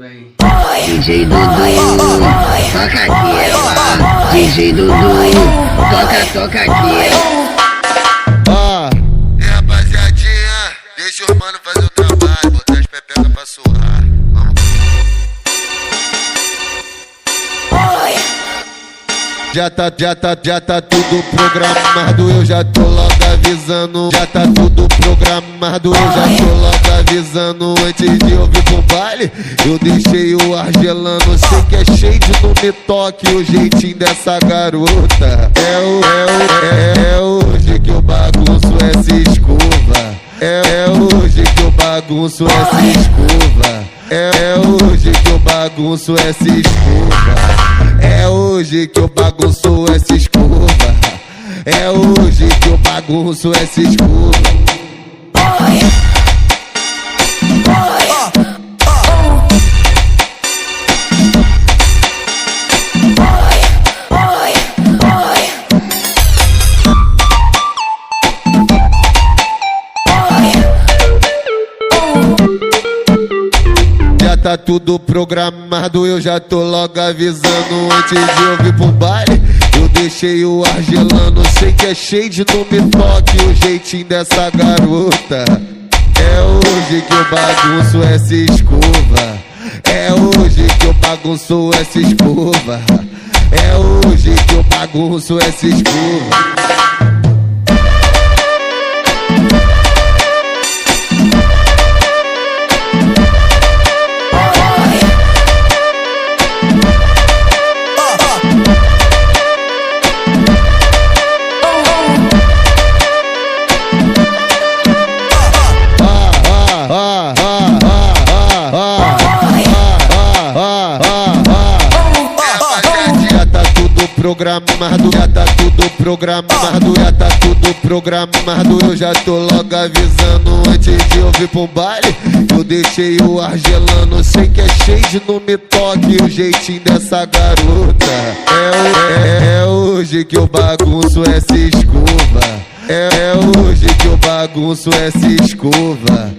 aí. DJ Dudu, toca aquela. DJ Dudu, toca aquela. Rapaziadinha, deixa os mano fazer o trabalho, botar as pepecas pra suar. Vamos. Já tá tudo programado, eu já tô logo avisando. Já tá tudo programado, eu já tô logo avisando. Antes de eu vir pro baile, eu deixei o ar gelando. Sei que é cheio de não me toque, o jeitinho dessa garota. É hoje que eu bagunço essa escova. É hoje que eu bagunço essa escova. É hoje que eu bagunço essa escova. É hoje que eu bagunço essa escova. É hoje que eu bagunço essa escova. Já tá tudo programado, eu já tô logo avisando. Antes de eu vir pro baile, eu deixei o ar gelando. Sei que é cheio de não me toque, o jeitinho dessa garota. É hoje que eu bagunço essa escova. É hoje que eu bagunço essa escova. É hoje que eu bagunço essa escova. Programado, já tá tudo programado, já tá tudo programado. Eu já tô logo avisando. Antes de eu vir pro baile, eu deixei o ar gelando. Sei que é cheio de não me toque, o jeitinho dessa garota. É hoje que eu bagunço essa escova. É hoje que eu bagunço essa escova.